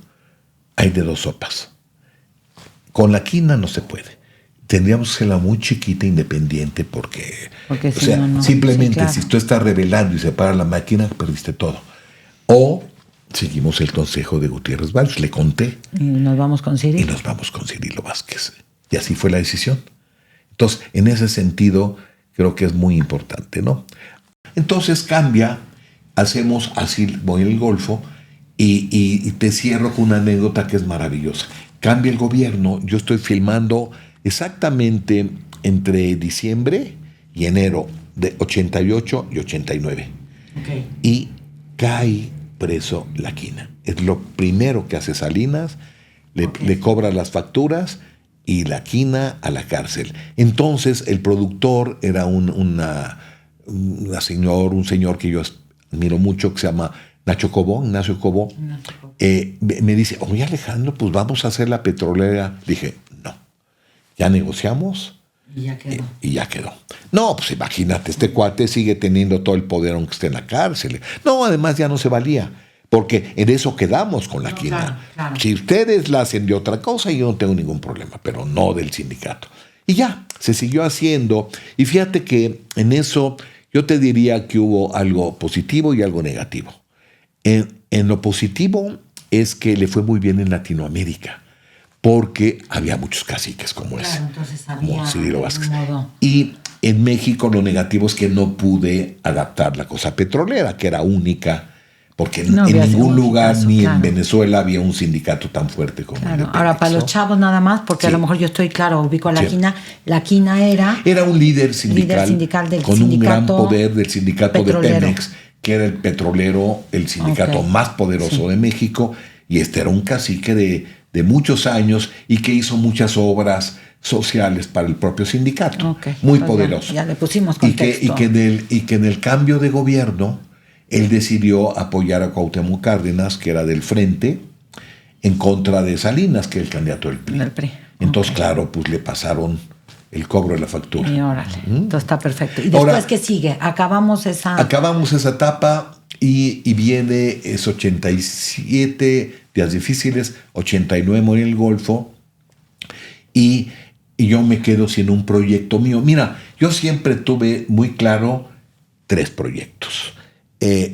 hay de 2 sopas. Con la quina no se puede. Tendríamos que hacerla muy chiquita, independiente, porque si simplemente sí, claro. Si tú estás revelando y se para la máquina, perdiste todo. O seguimos el consejo de Gutiérrez Barrios, le conté. Y nos vamos con Cirilo. Y nos vamos con Cirilo Vázquez. Y así fue la decisión. Entonces, en ese sentido, creo que es muy importante, ¿no? Entonces cambia, hacemos así, voy al Golfo, y te cierro con una anécdota que es maravillosa. Cambia el gobierno, yo estoy filmando exactamente entre diciembre y enero de 88 y 89. Okay. Y cae preso la quina. Es lo primero que hace Salinas, le cobra las facturas y la quina a la cárcel. Entonces el productor era un señor que yo admiro mucho, que se llama Ignacio Cobó. Me dice, oye Alejandro, pues vamos a hacer la petrolera. Dije, no, ya negociamos. Y ya quedó. No, pues imagínate, este cuate sigue teniendo todo el poder aunque esté en la cárcel. No, además ya no se valía, porque en eso quedamos con la quina. Claro. Si ustedes la hacen de otra cosa, yo no tengo ningún problema, pero no del sindicato. Y ya, se siguió haciendo. Y fíjate que en eso yo te diría que hubo algo positivo y algo negativo. En lo positivo es que le fue muy bien en Latinoamérica, porque había muchos caciques como ese, como Cirilo Vázquez. Y en México lo negativo es que no pude adaptar la cosa petrolera, que era única, porque en ningún lugar, ni en Venezuela, había un sindicato tan fuerte como el de Pemex. Ahora, para los chavos nada más, porque a lo mejor yo estoy ubico a la quina. La quina era un líder sindical del con sindicato un gran poder del sindicato petrolero. De Pemex, que era el petrolero, el sindicato más poderoso de México, y este era un cacique de muchos años y que hizo muchas obras sociales para el propio sindicato. Muy poderoso. Ya le pusimos contexto. Y que en el cambio de gobierno, él decidió apoyar a Cuauhtémoc Cárdenas, que era del Frente, en contra de Salinas, que era el candidato del PRI. Entonces, claro, pues le pasaron el cobro de la factura. Y órale. Entonces está perfecto. ¿Y después ahora, qué sigue? Acabamos esa etapa y viene 87 días difíciles, 89 morir en el Golfo, y yo me quedo sin un proyecto mío. Mira, yo siempre tuve muy claro 3 proyectos.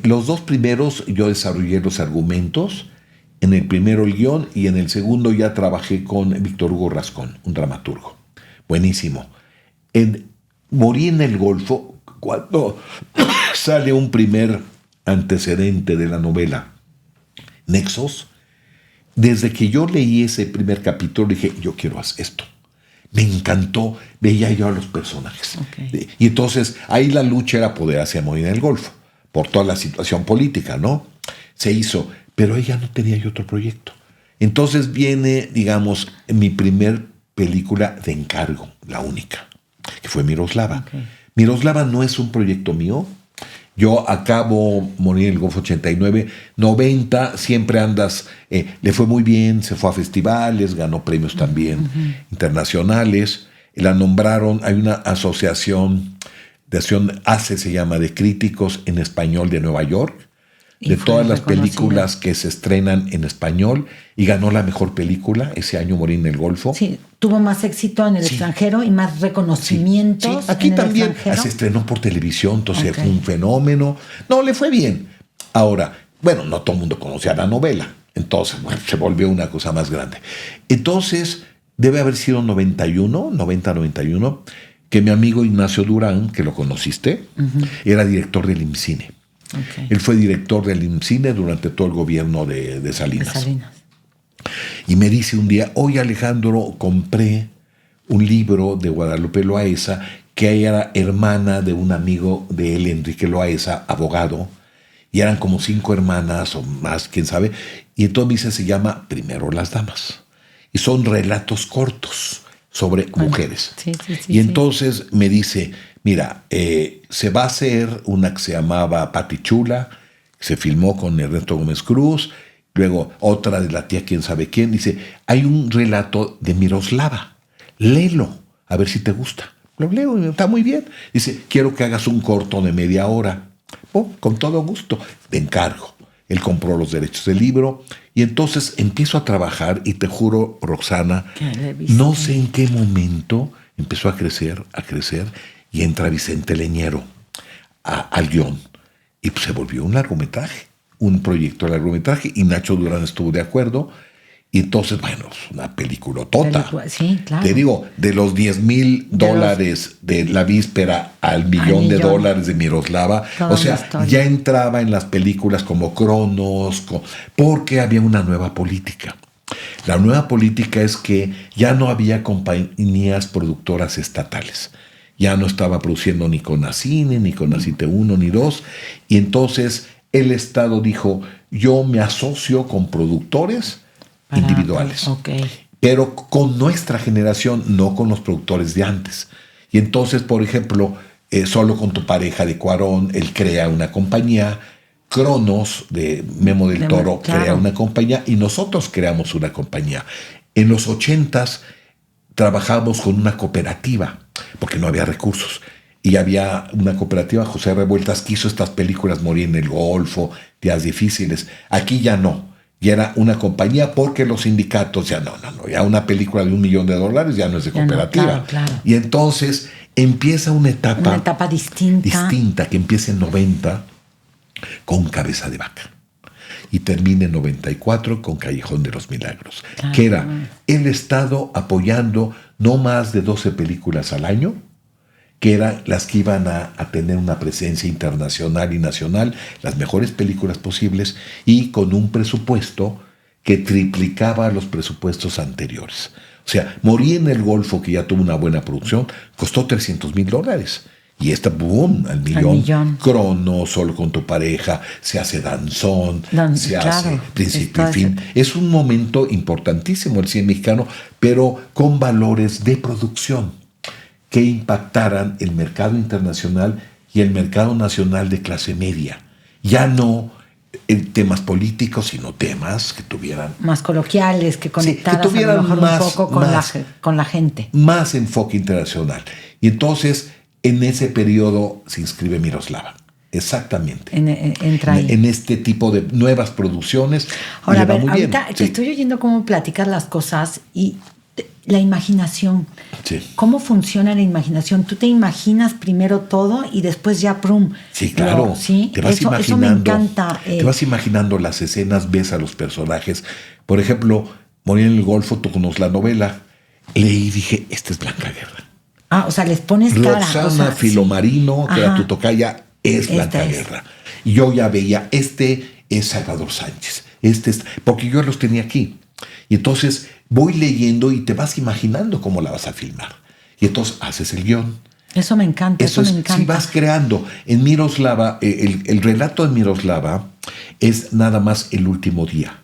Los 2 primeros yo desarrollé los argumentos, en el primero el guión, y en el segundo ya trabajé con Víctor Hugo Rascón, un dramaturgo. Buenísimo. Morí en el Golfo, cuando sale un primer antecedente de la novela, Nexos. Desde que yo leí ese primer capítulo dije, yo quiero hacer esto. Me encantó, veía yo a los personajes. Okay. Y entonces ahí la lucha era poder hacer Morir en el Golfo, por toda la situación política, ¿no? Se hizo, pero ella no tenía yo otro proyecto. Entonces viene, digamos, mi primer película de encargo, la única, que fue Miroslava. Okay. Miroslava no es un proyecto mío. Yo acabo Morir en el Golfo 89, 90, siempre andas, le fue muy bien, se fue a festivales, ganó premios también internacionales, la nombraron, hay una asociación de acción, ACE se llama, de críticos en español de Nueva York, de todas las películas que se estrenan en español, y ganó la mejor película ese año, Morir en el Golfo. Sí, tuvo más éxito en el extranjero y más reconocimientos. Sí, aquí en también el extranjero. se estrenó por televisión, entonces fue un fenómeno. No, le fue bien. Ahora, bueno, no todo el mundo conocía la novela, entonces bueno, se volvió una cosa más grande. Entonces, debe haber sido 90-91, que mi amigo Ignacio Durán, que lo conociste, era director del IMCINE. Okay. Él fue director del IMCINE durante todo el gobierno de Salinas. Y me dice un día, oye Alejandro, compré un libro de Guadalupe Loaesa, que era hermana de un amigo de él, Enrique Loaesa, abogado, y eran como 5 hermanas o más, quién sabe, y entonces me dice, se llama Primero las Damas, y son relatos cortos sobre mujeres. Y entonces me dice, mira, se va a hacer una que se llamaba Pati Chula, que se filmó con Ernesto Gómez Cruz, luego otra de la tía quién sabe quién. Dice, hay un relato de Miroslava, léelo, a ver si te gusta. Lo leo, está muy bien. Dice, quiero que hagas un corto de media hora. Oh, con todo gusto, te encargo. Él compró los derechos del libro y entonces empiezo a trabajar y te juro, Roxana, no sé en qué momento empezó a crecer y entra Vicente Leñero al guión y pues se volvió un largometraje, un proyecto de largometraje, y Nacho Durán estuvo de acuerdo. Y entonces, bueno, es una peliculotota. Sí, claro. Te digo, de los $10,000 de la víspera al millón de dólares de Miroslava, o sea, ya entraba en las películas como Cronos, porque había una nueva política. La nueva política es que ya no había compañías productoras estatales. Ya no estaba produciendo ni Conacine, ni Conacite 1, ni 2. Y entonces el Estado dijo, yo me asocio con productores individuales, pero con nuestra generación, no con los productores de antes. Y entonces, por ejemplo, Solo con tu pareja de Cuarón, él crea una compañía, Cronos de Memo del Toro crea una compañía y nosotros creamos una compañía. En los 80s trabajamos con una cooperativa, porque no había recursos. Y había una cooperativa, José Revueltas, que hizo estas películas, Morir en el Golfo, Días Difíciles. Aquí ya no. Y era una compañía porque los sindicatos ya no, ya una película de $1 millón ya no es de cooperativa. No, claro. Y entonces empieza una etapa distinta que empieza en 90 con Cabeza de Vaca y termina en 94 con Callejón de los Milagros, que era el Estado apoyando no más de 12 películas al año, que eran las que iban a tener una presencia internacional y nacional, las mejores películas posibles, y con un presupuesto que triplicaba los presupuestos anteriores. O sea, Morir en el Golfo, que ya tuvo una buena producción, costó $300,000. Y esta, boom, al millón. Cronos, Solo con tu pareja, se hace Danzón, se hace Principio y Fin. Es un momento importantísimo el cine mexicano, pero con valores de producción que impactaran el mercado internacional y el mercado nacional de clase media. Ya no en temas políticos, sino temas que tuvieran más coloquiales, que conectaran que tuvieran a lo mejor más, un poco con la gente. Más enfoque internacional. Y entonces, en ese periodo se inscribe Miroslava. Exactamente. Entra ahí. En este tipo de nuevas producciones. Ahora, a ver, ahorita te estoy oyendo cómo platicas las cosas y la imaginación. Sí. ¿Cómo funciona la imaginación? Tú te imaginas primero todo y después ya prum. Sí, claro. ¿Sí? Te vas imaginando, eso me encanta. Te vas imaginando las escenas, ves a los personajes. Por ejemplo, Morir en el Golfo, tú conoces la novela. Leí y dije, esta es Blanca Guerra. O sea, les pones cara. Roxana Filomarino, que era tu tocaya, es Blanca Guerra. Y yo ya veía, este es Salvador Sánchez. Porque yo los tenía aquí. Y entonces voy leyendo y te vas imaginando cómo la vas a filmar. Y entonces haces el guión. Eso me encanta, eso me encanta. Si vas creando. En Miroslava, el relato de Miroslava es nada más el último día.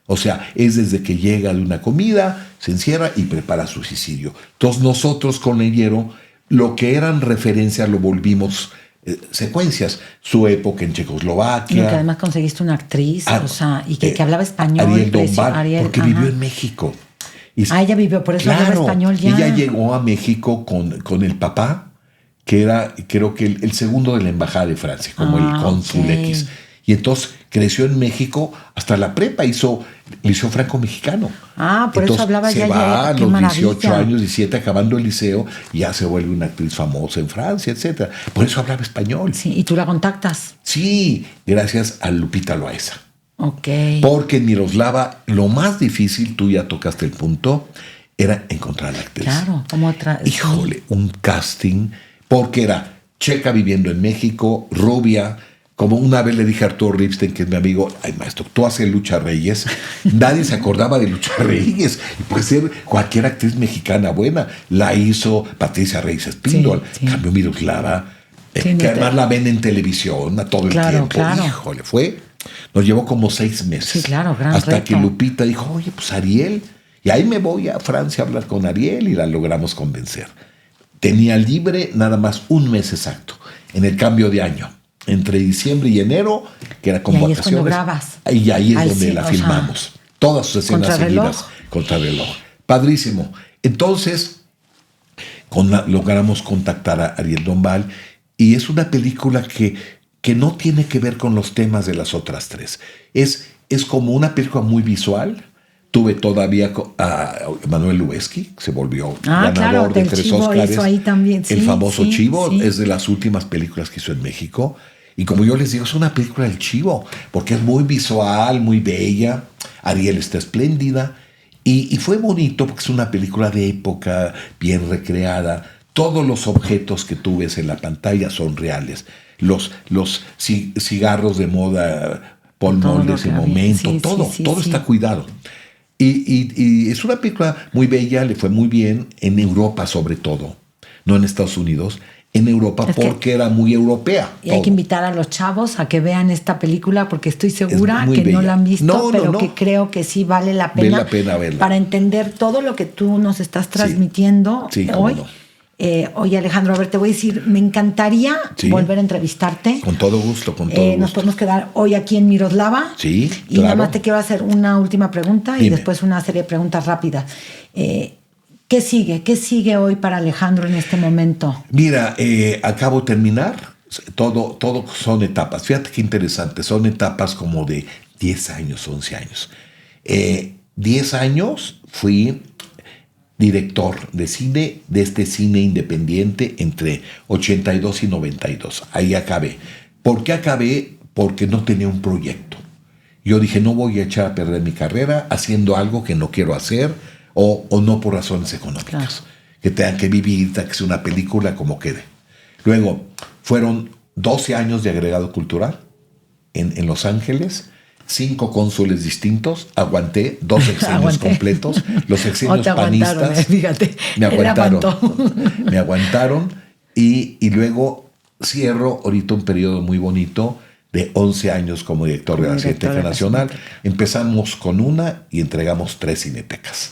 O sea, es desde que llega de una comida, se encierra y prepara su suicidio. Entonces nosotros con Leñero, lo que eran referencias lo volvimos secuencias. Su época en Checoslovaquia. Y que además conseguiste una actriz, y que hablaba español. Ariel Dombal, porque vivió en México. Ella vivió, por eso hablaba español ya. Ella llegó a México con el papá, que era, creo que el segundo de la embajada de Francia, como el cónsul X. Y entonces creció en México hasta la prepa, hizo liceo franco-mexicano. Por entonces, eso hablaba se ya. va a los maravilla. 18 años, 17, acabando el liceo, y ya se vuelve una actriz famosa en Francia, etc. Por eso hablaba español. Sí, ¿y tú la contactas? Sí, gracias a Lupita Loaesa. Ok. Porque en Miroslava, lo más difícil, tú ya tocaste el punto, era encontrar a la actriz. Claro, como otra. Híjole, un casting, porque era checa viviendo en México, rubia. Como una vez le dije a Arturo Ripstein, que es mi amigo, ay maestro, tú haces Lucha Reyes. Nadie se acordaba de Lucha Reyes. Y puede ser cualquier actriz mexicana buena. La hizo Patricia Reyes Espíndola. Sí. Cambio Miroslava, que además la ven en televisión a todo el tiempo. Claro. Híjole, nos llevó como 6 meses. Sí, claro, gran hasta reto. que Lupita dijo, oye, pues Ariel. Y ahí me voy a Francia a hablar con Ariel y la logramos convencer. Tenía libre nada más un mes exacto, en el cambio de año. Entre diciembre y enero, que era con y ahí vacaciones. Es cuando grabas. Y ahí es donde la filmamos. Todas sus escenas seguidas. Contrarreloj. Padrísimo. Entonces, logramos contactar a Ariel Dombal. Y es una película que no tiene que ver con los temas de las otras tres. Es como una película muy visual. Tuve todavía a Emanuel Lubezki, que se volvió ganador de 3 Óscares. Ahí también. El famoso Chivo es de las últimas películas que hizo en México. Y como yo les digo, es una película del Chivo, porque es muy visual, muy bella. Ariel está espléndida. Y fue bonito porque es una película de época, bien recreada. Todos los objetos que tú ves en la pantalla son reales. Los cigarros de moda, Paul Moll de ese momento, todo está cuidado. Y es una película muy bella, le fue muy bien en Europa sobre todo, no en Estados Unidos, en Europa porque era muy europea. Y hay que invitar a los chavos a que vean esta película porque estoy segura que bella. no la han visto, pero que no. creo que sí vale la pena, verla. Para entender todo lo que tú nos estás transmitiendo hoy. Oye, Alejandro, a ver, te voy a decir, me encantaría volver a entrevistarte. Con todo gusto, con todo gusto. Nos podemos quedar hoy aquí en Miroslava. Sí, y nada más te quiero hacer una última pregunta. Dime. Y después una serie de preguntas rápidas. ¿Qué sigue? ¿Qué sigue hoy para Alejandro en este momento? Mira, acabo de terminar. Todo son etapas. Fíjate qué interesante. Son etapas como de 10 años, 11 años. 10 años fui director de cine, de este cine independiente entre 82 y 92. Ahí acabé. ¿Por qué acabé? Porque no tenía un proyecto. Yo dije, no voy a echar a perder mi carrera haciendo algo que no quiero hacer o no por razones económicas. Claro. Que tengan que vivir, que sea una película como quede. Luego, fueron 12 años de agregado cultural en Los Ángeles. 5 cónsules distintos, aguanté 2 sexenios completos, los sexenios panistas fíjate, me aguantaron y luego cierro ahorita un periodo muy bonito de 11 años como director de la Cineteca Nacional. Empezamos con una y entregamos 3 cinetecas,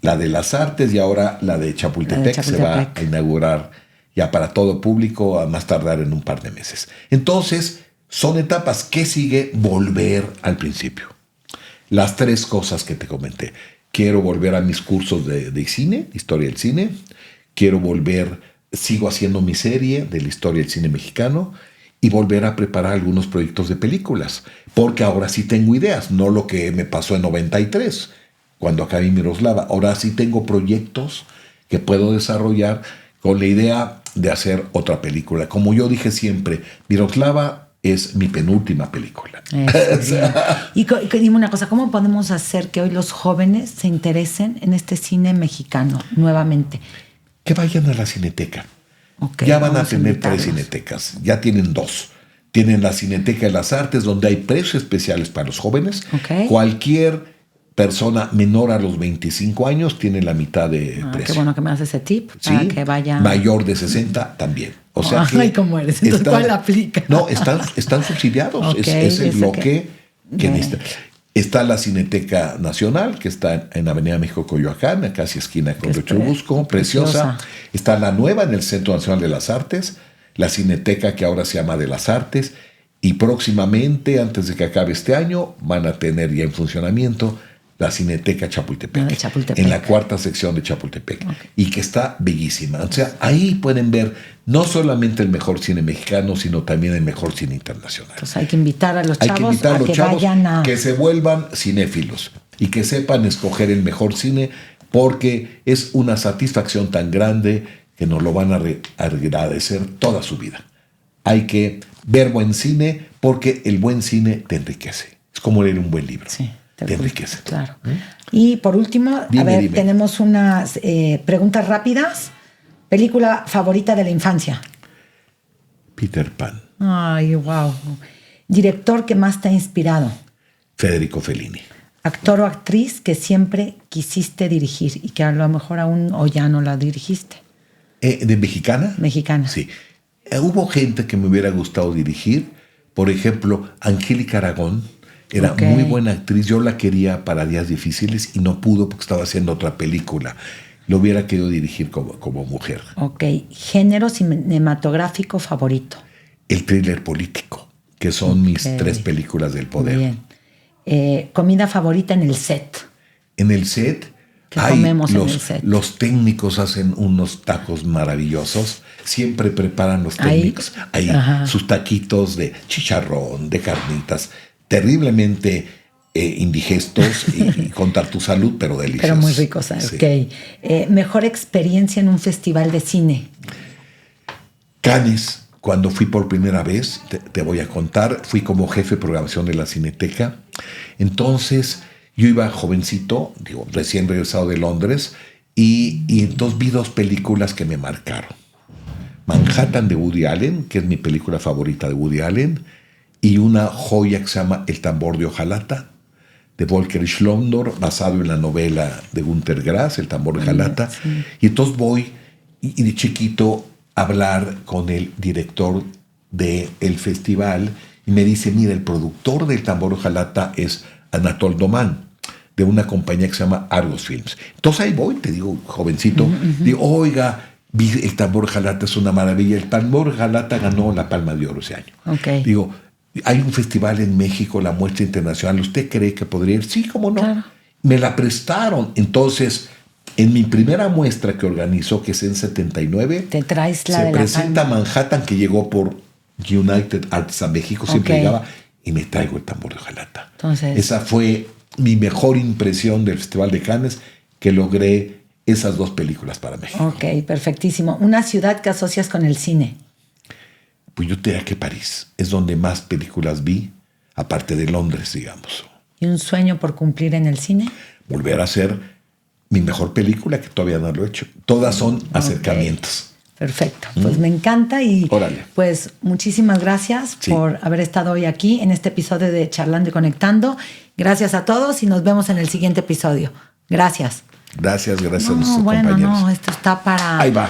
la de las Artes y ahora la de Chapultepec se va a inaugurar ya para todo público a más tardar en un par de meses. Entonces son etapas. ¿Qué sigue? Volver al principio. Las 3 cosas que te comenté. Quiero volver a mis cursos de cine, historia del cine. Quiero volver, sigo haciendo mi serie de la historia del cine mexicano y volver a preparar algunos proyectos de películas. Porque ahora sí tengo ideas, no lo que me pasó en 93, cuando acabé en Miroslava. Ahora sí tengo proyectos que puedo desarrollar con la idea de hacer otra película. Como yo dije siempre, Miroslava es mi penúltima película. Y dime una cosa, ¿cómo podemos hacer que hoy los jóvenes se interesen en este cine mexicano nuevamente? Que vayan a la Cineteca. Ya van a tener 3 cinetecas, ya tienen 2. Tienen la Cineteca de las Artes, donde hay precios especiales para los jóvenes. Cualquier persona menor a los 25 años tiene la mitad de precio. Qué bueno que me das ese tip Sí, para que vayan. mayor de 60 también. O sea que Ay, ¿cómo eres? Entonces, ¿cuál aplica? No, están subsidiados. Ok, es el bloque que Ok. necesita. Está la Cineteca Nacional, que está en Avenida México, Coyoacán, casi esquina con Que es Churubusco, preciosa. Está la nueva en el Centro Nacional de las Artes, la Cineteca que ahora se llama de las Artes, y próximamente, antes de que acabe este año, van a tener ya en funcionamiento la Cineteca Chapultepec, De Chapultepec. en la cuarta sección de Chapultepec, y que está bellísima. O sea, ahí pueden ver no solamente el mejor cine mexicano, sino también el mejor cine internacional. Entonces hay que invitar a los Hay que chavos invitar a los chavos vayan a. que se vuelvan cinéfilos y que sepan escoger el mejor cine, porque es una satisfacción tan grande que nos lo van a agradecer toda su vida. Hay que ver buen cine porque el buen cine te enriquece. Es como leer un buen libro. Sí, te enriquece. Claro. Y por último, Dime. tenemos unas preguntas rápidas. ¿Película favorita de la infancia? Peter Pan, Ay, wow. ¿Director que más te ha inspirado? Federico Fellini. ¿Actor o actriz que siempre quisiste dirigir y que a lo mejor aún o ya no la dirigiste? ¿De mexicana? Mexicana. Sí. Hubo gente que me hubiera gustado dirigir. Por ejemplo, Angélica Aragón era Ok. muy buena actriz. Yo la quería para Días Difíciles y no pudo porque estaba haciendo otra película. Lo hubiera querido dirigir como mujer. Ok. ¿Género cinematográfico favorito? El thriller político, que son mis 3 películas del poder. Bien. ¿Comida favorita en el set? En el set, ¿Qué comemos en el los, set? los técnicos hacen unos tacos maravillosos. Siempre preparan los Ahí, técnicos ahí ajá. sus taquitos de chicharrón, de carnitas, terriblemente indigestos y contra tu salud, pero deliciosos. Pero muy ricos. Sí. Ok. ¿Mejor experiencia en un festival de cine? Cannes, cuando fui por primera vez, te voy a contar, fui como jefe de programación de la Cineteca. Entonces, yo iba jovencito, recién regresado de Londres, y entonces vi 2 películas que me marcaron. Manhattan de Woody Allen, que es mi película favorita de Woody Allen, y una joya que se llama El tambor de hojalata, de Volker Schlondor, basado en la novela de Günter Grass, El tambor de hojalata. Sí. Y entonces voy, y de chiquito, a hablar con el director del festival, y me dice, mira, el productor del tambor de hojalata es Anatole Doman, de una compañía que se llama Argos Films. Entonces ahí voy, te digo, jovencito, digo, oiga, vi El tambor de hojalata, es una maravilla. El tambor de hojalata ganó la Palma de Oro ese año. Ok. Digo, hay un festival en México, la Muestra Internacional, ¿usted cree que podría ir? Sí, ¿cómo no? Claro. Me la prestaron. Entonces, en mi primera muestra que organizó, que es en 79, Te traes la se de la presenta Palma. Manhattan, que llegó por United Arts a México, siempre Ok. llegaba, y me traigo El tambor de hojalata. Entonces- esa fue mi mejor impresión del Festival de Cannes, que logré esas 2 películas para México. Ok, perfectísimo. ¿Una ciudad que asocias con el cine? Pues yo te diría que París es donde más películas vi, aparte de Londres, digamos. ¿Y un sueño por cumplir en el cine? Volver a hacer mi mejor película, que todavía no lo he hecho. Todas son acercamientos. Perfecto, pues me encanta y Órale. pues muchísimas gracias Sí. por haber estado hoy aquí en este episodio de Charlando y Conectando. Gracias a todos y nos vemos en el siguiente episodio. Gracias. Gracias a nuestros No, bueno, compañeros. no, esto está para... Ahí va.